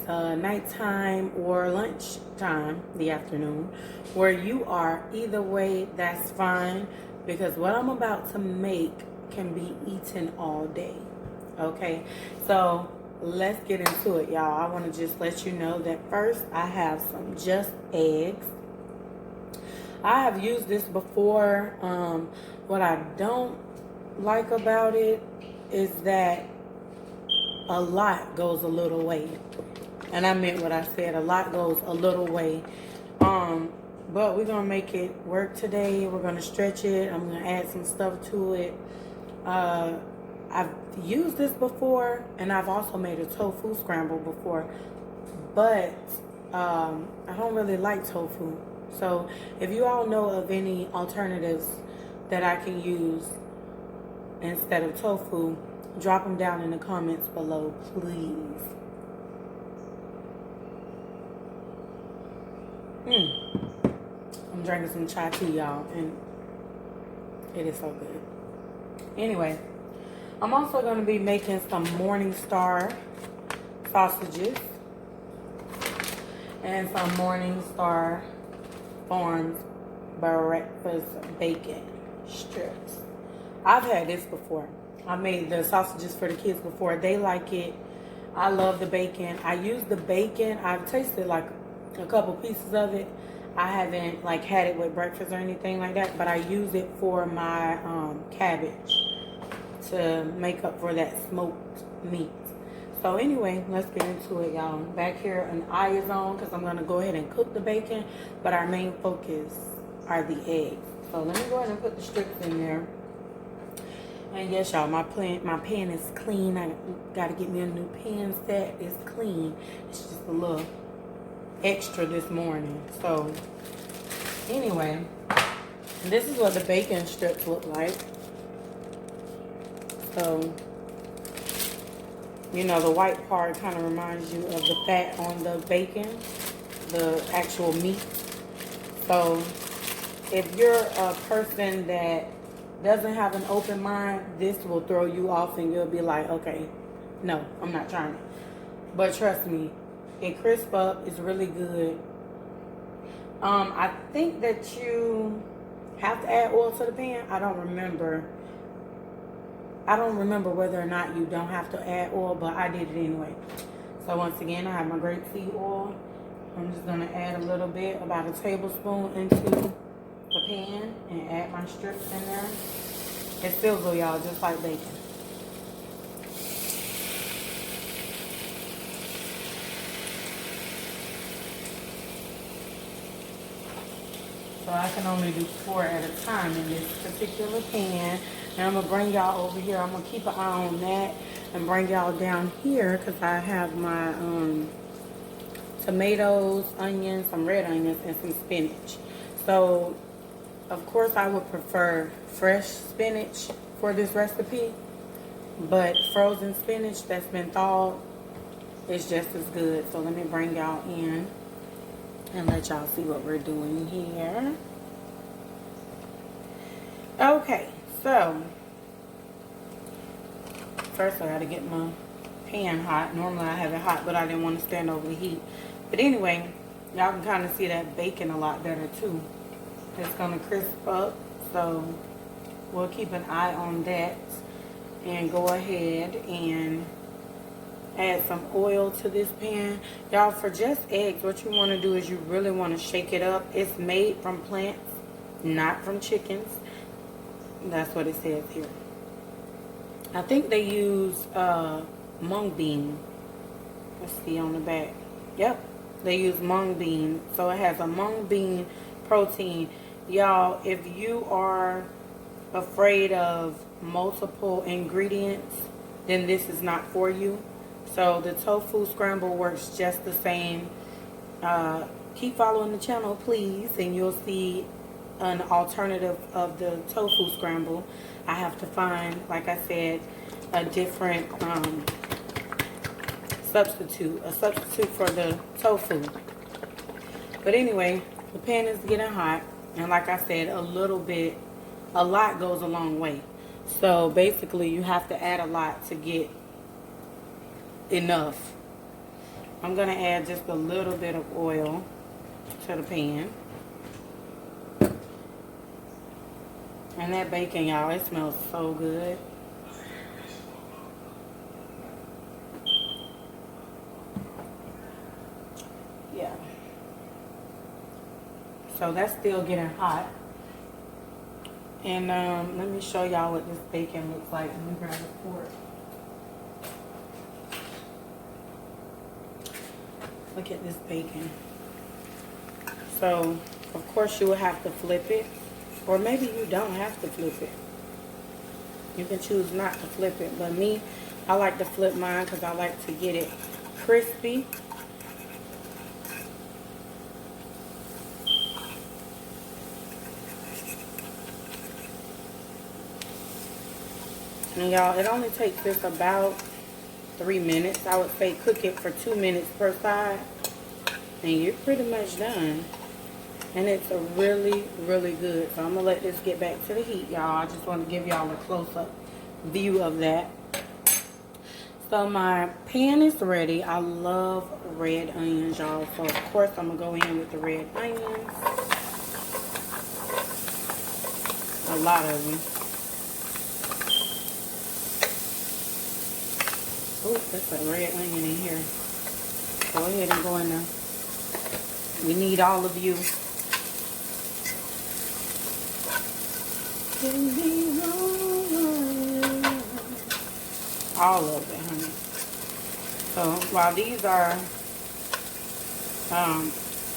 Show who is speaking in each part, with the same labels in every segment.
Speaker 1: nighttime or lunchtime, the afternoon, where you are. Either way, that's fine, because what I'm about to make can be eaten all day. Okay, so let's get into it, y'all. I want to just let you know that first I have some just eggs. I have used this before. What I don't like about it is that a lot goes a little way. And I meant what I said. A lot goes a little way. But we're going to make it work today. We're going to stretch it. I'm going to add some stuff to it. I've used this before, and I've also made a tofu scramble before. But I don't really like tofu. So if you all know of any alternatives that I can use instead of tofu, drop them down in the comments below, please. I'm drinking some chai tea, y'all, and it is so good. Anyway, I'm also going to be making some Morningstar sausages and some Morningstar Farms breakfast bacon strips. I've had this before. I made the sausages for the kids before. They like it. I love the bacon. I use the bacon. I've tasted like a couple pieces of it. I haven't like had it with breakfast or anything like that, but I use it for my cabbage to make up for that smoked meat. So anyway, let's get into it, y'all. Back here, an eye is on because I'm going to go ahead and cook the bacon, but our main focus are the eggs. So let me go ahead and put the strips in there. And yes, y'all, my pan is clean. I got to get me a new pan set. It's clean. It's just a little extra this morning. So anyway, this is what the bacon strips look like. So, you know, the white part kind of reminds you of the fat on the bacon, the actual meat. So if you're a person that doesn't have an open mind, this will throw you off and you'll be like, okay, no, I'm not trying it. But trust me, it crisp up. It's really good. I think that you have to add oil to the pan. I don't remember whether or not you don't have to add oil, but I did it anyway. So once again, I have my grapeseed oil. I'm just going to add a little bit, about a tablespoon into the pan, and add my strips in there. It sizzle, y'all, just like bacon. So I can only do 4 at a time in this particular pan. And I'm going to bring y'all over here. I'm going to keep an eye on that and bring y'all down here because I have my tomatoes, onions, some red onions, and some spinach. So, of course, I would prefer fresh spinach for this recipe. But frozen spinach that's been thawed is just as good. So let me bring y'all in and let y'all see what we're doing here. Okay, so first I gotta get my pan hot. Normally I have it hot, but I didn't want to stand over the heat. But anyway, y'all can kind of see that bacon a lot better too. It's gonna crisp up, so we'll keep an eye on that and go ahead and add some oil to this pan. Y'all, for just eggs, what you want to do is you really want to shake it up. It's made from plants, not from chickens. That's what it says here. I think they use mung bean. Let's see on the back. Yep, they use mung bean. So it has a mung bean protein. Y'all, if you are afraid of multiple ingredients, then this is not for you. So the tofu scramble works just the same. Keep following the channel, please, and you'll see an alternative of the tofu scramble. I have to find, like I said, a different substitute for the tofu. But anyway, the pan is getting hot, and like I said, a lot goes a long way. So basically, you have to add a lot to get enough. I'm going to add just a little bit of oil to the pan. And that bacon, y'all, it smells so good. Yeah. So that's still getting hot. And let me show y'all what this bacon looks like. Let me grab a fork. Look at this bacon. So, of course, you will have to flip it. Or maybe you don't have to flip it. You can choose not to flip it. But me, I like to flip mine because I like to get it crispy. And y'all, it only takes this about 3 minutes. I would say cook it for 2 minutes per side. And you're pretty much done. And it's a really, really good. So I'm going to let this get back to the heat, y'all. I just want to give y'all a close-up view of that. So my pan is ready. I love red onions, y'all. So, of course, I'm going to go in with the red onions. A lot of them. Oh, that's a red onion in here. Go ahead and go in there. We need all of you. All of it, honey. So while these are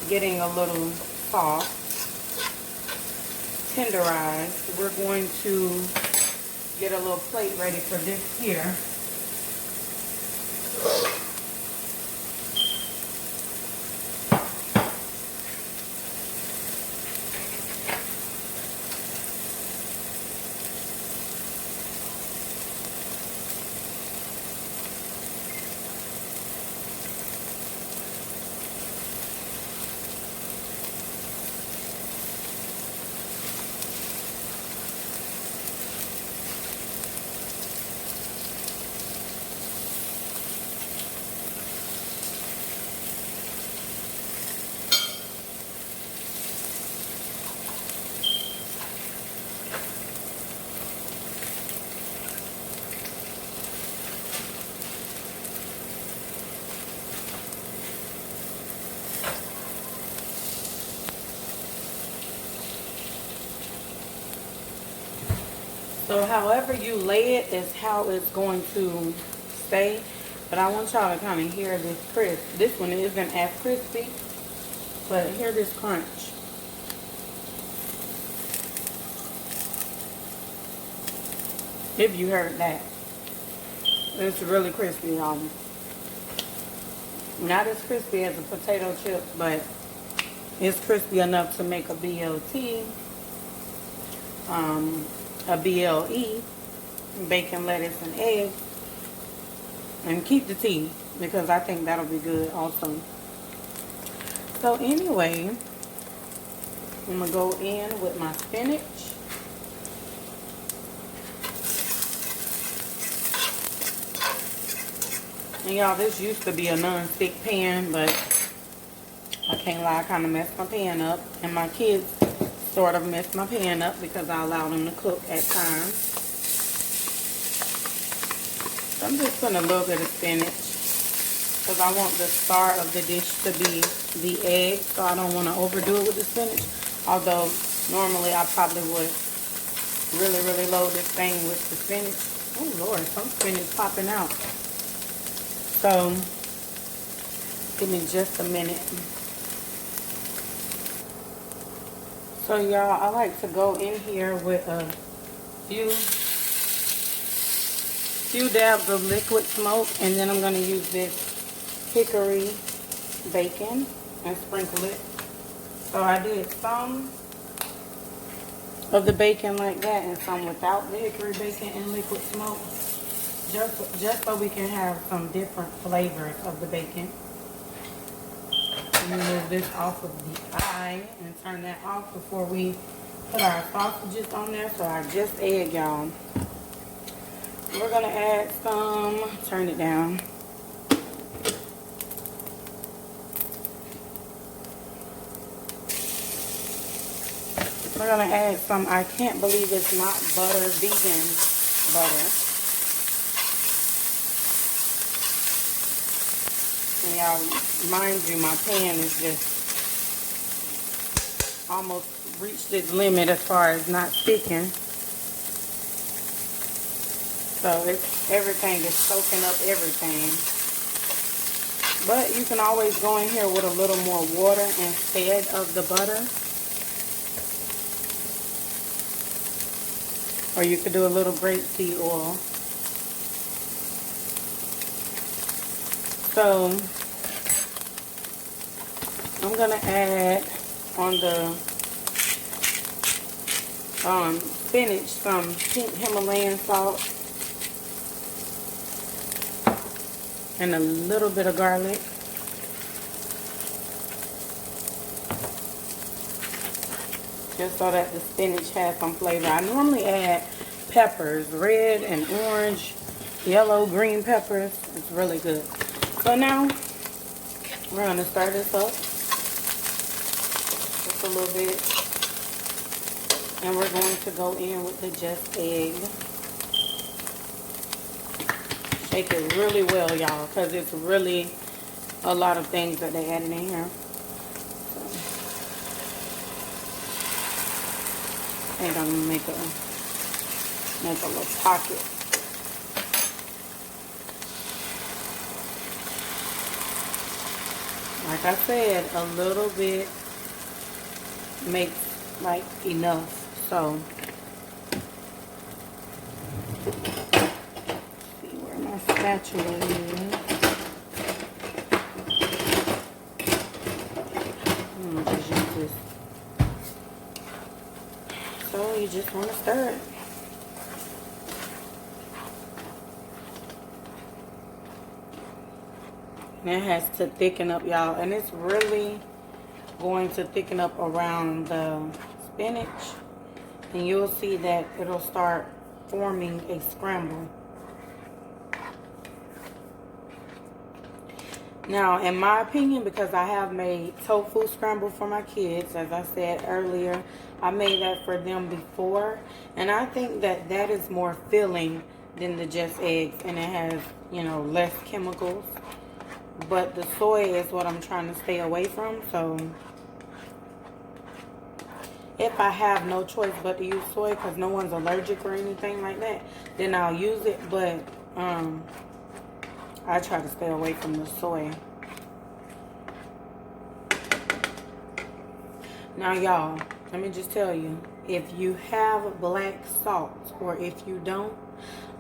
Speaker 1: getting a little soft, tenderized, we're going to get a little plate ready for this here. So however you lay it is how it's going to stay. But I want y'all to kind of hear this crisp. This one isn't as crispy, but hear this crunch. If you heard that. It's really crispy, y'all. Not as crispy as a potato chip, but it's crispy enough to make a BLT. A BLE, bacon, lettuce, and eggs. And keep the tea, because I think that'll be good also. So anyway, I'm going to go in with my spinach. And y'all, this used to be a non-stick pan, but I can't lie, I kind of messed my pan up. And my kids sort of messed my pan up because I allowed them to cook at times. So I'm just putting a little bit of spinach because I want the star of the dish to be the egg, so I don't want to overdo it with the spinach. Although normally I probably would really load this thing with the spinach. Oh Lord, some spinach popping out. So give me just a minute. So y'all, I like to go in here with a few dabs of liquid smoke, and then I'm going to use this hickory bacon and sprinkle it. So I did some of the bacon like that and some without the hickory bacon and liquid smoke, just so we can have some different flavors of the bacon. Move this off of the eye and turn that off before we put our sausages on there. So I just egg, y'all. We're gonna add some, turn it down. We're gonna add some, I can't believe it's not butter, vegan butter. And y'all, mind you, my pan is just almost reached its limit as far as not sticking. So everything is soaking up everything. But you can always go in here with a little more water instead of the butter. Or you could do a little grapeseed oil. So I'm gonna add on the spinach some pink Himalayan salt and a little bit of garlic. Just so that the spinach has some flavor. I normally add peppers, red and orange, yellow, green peppers. It's really good. So now we're gonna stir this up just a little bit. And we're going to go in with the just egg. Shake it really well, y'all, because it's really a lot of things that they added in here. I think I'm gonna make a little pocket. Like I said, a little bit makes like enough. So see where my spatula is. I'm gonna just use this. So you just want to stir it. And it has to thicken up, y'all. And it's really going to thicken up around the spinach. And you'll see that it'll start forming a scramble. Now, in my opinion, because I have made tofu scramble for my kids, as I said earlier, I made that for them before. And I think that that is more filling than the just eggs. And it has, you know, less chemicals. But the soy is what I'm trying to stay away from. So if I have no choice but to use soy because no one's allergic or anything like that, then I'll use it. But I try to stay away from the soy. Now, y'all, let me just tell you, if you have black salt or if you don't,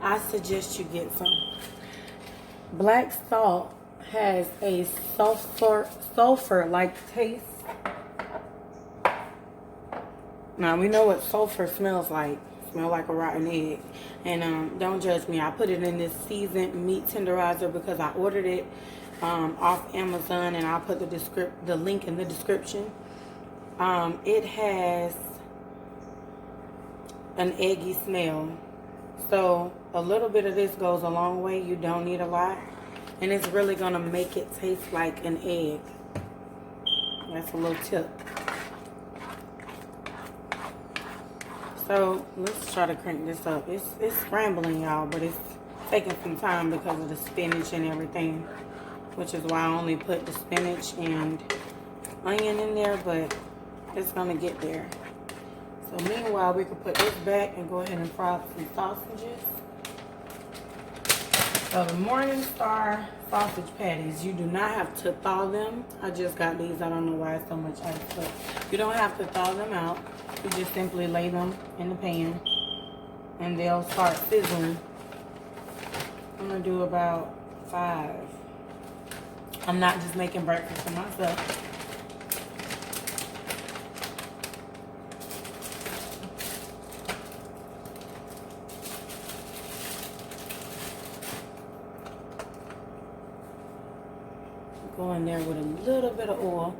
Speaker 1: I suggest you get some. Black salt has a sulfur-like taste. Now, we know what sulfur smells like. Smell like a rotten egg. And don't judge me. I put it in this seasoned meat tenderizer because I ordered it off Amazon, and I'll put the link in the description. It has an eggy smell. So a little bit of this goes a long way. You don't need a lot. And it's really going to make it taste like an egg. That's a little tip. So let's try to crank this up. It's scrambling, y'all, but it's taking some time because of the spinach and everything, which is why I only put the spinach and onion in there, but it's gonna get there. So meanwhile, we can put this back and go ahead and fry up some sausages. So the Morningstar sausage patties, you do not have to thaw them. I just got these. I don't know why it's so much ice, but you don't have to thaw them out. You just simply lay them in the pan and they'll start sizzling. I'm gonna do about 5. I'm not just making breakfast for myself. Go in there with a little bit of oil.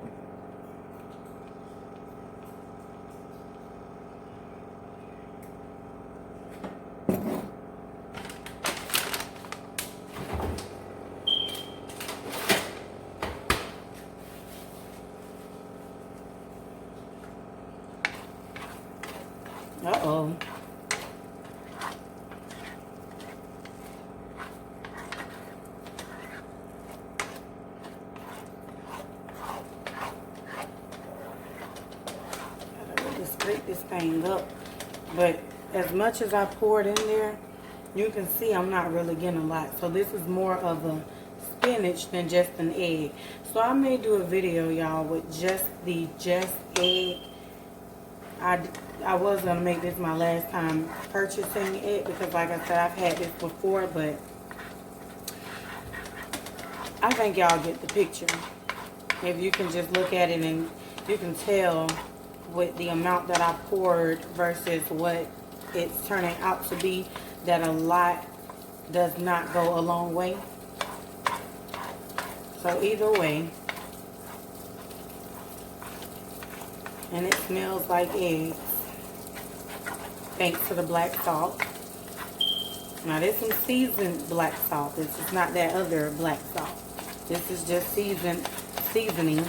Speaker 1: Uh-oh. Gotta really scrape this thing up. But as much as I poured in there, you can see I'm not really getting a lot. So this is more of a spinach than just an egg. So I may do a video, y'all, with just egg. I was gonna make this my last time purchasing it because, like I said, I've had this before, but I think y'all get the picture. If you can just look at it and you can tell with the amount that I poured versus what it's turning out to be, that a lot does not go a long way. So either way, and it smells like eggs, thanks to the black salt. Now this is seasoned black salt. This is not that other black salt. This is just seasoning.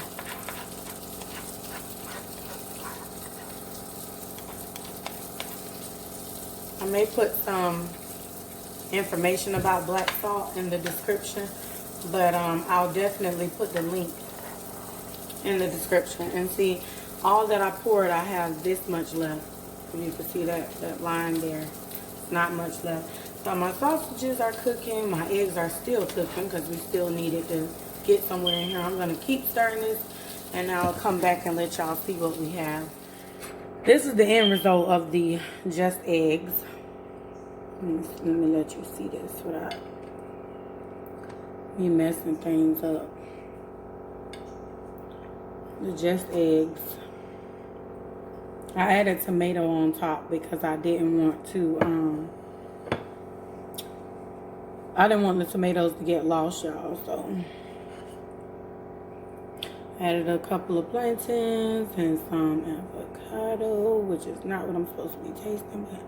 Speaker 1: I may put some information about black salt in the description, but I'll definitely put the link in the description. And see, all that I poured, I have this much left. You can see that line there. Not much left. So my sausages are cooking. My eggs are still cooking because we still need it to get somewhere in here. I'm going to keep stirring this, and I'll come back and let y'all see what we have. This is the end result of the just eggs. Let me let you see this without me messing things up. The just eggs. I added tomato on top because I didn't want to, I didn't want the tomatoes to get lost, y'all, so. Added a couple of plantains and some avocado, which is not what I'm supposed to be tasting, but.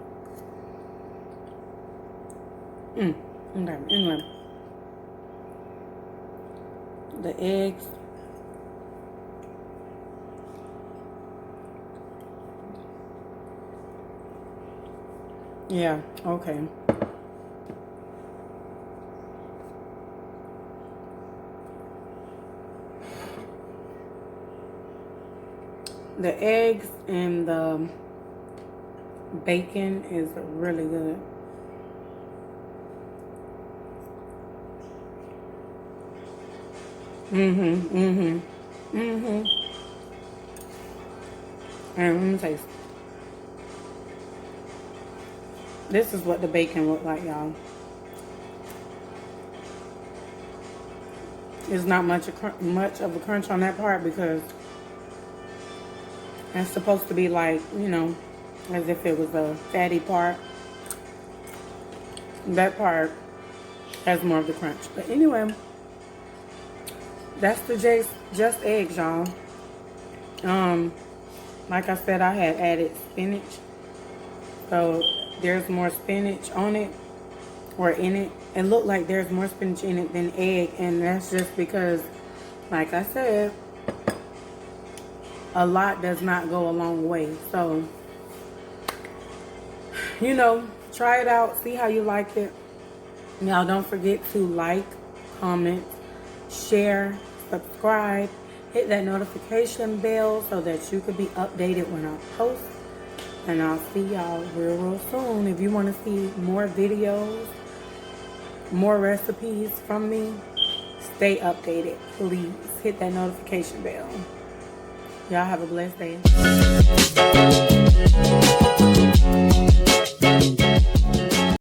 Speaker 1: Okay, anyway. The eggs. Yeah, okay. The eggs and the bacon is really good. And let me taste. This is what the bacon looked like, y'all. There's not much of a crunch on that part because it's supposed to be like, you know, as if it was a fatty part. That part has more of the crunch. But anyway, that's the just eggs, y'all. Like I said, I had added spinach. So there's more spinach on it or in it. It looked like there's more spinach in it than egg, and that's just because, like I said, a lot does not go a long way. So, you know, try it out, see how you like it. Y'all don't forget to like, comment, share, subscribe, hit that notification bell so that you could be updated when I post. And I'll see y'all real soon. If you want to see more videos, more recipes from me, stay updated. Please hit that notification bell. Y'all have a blessed day.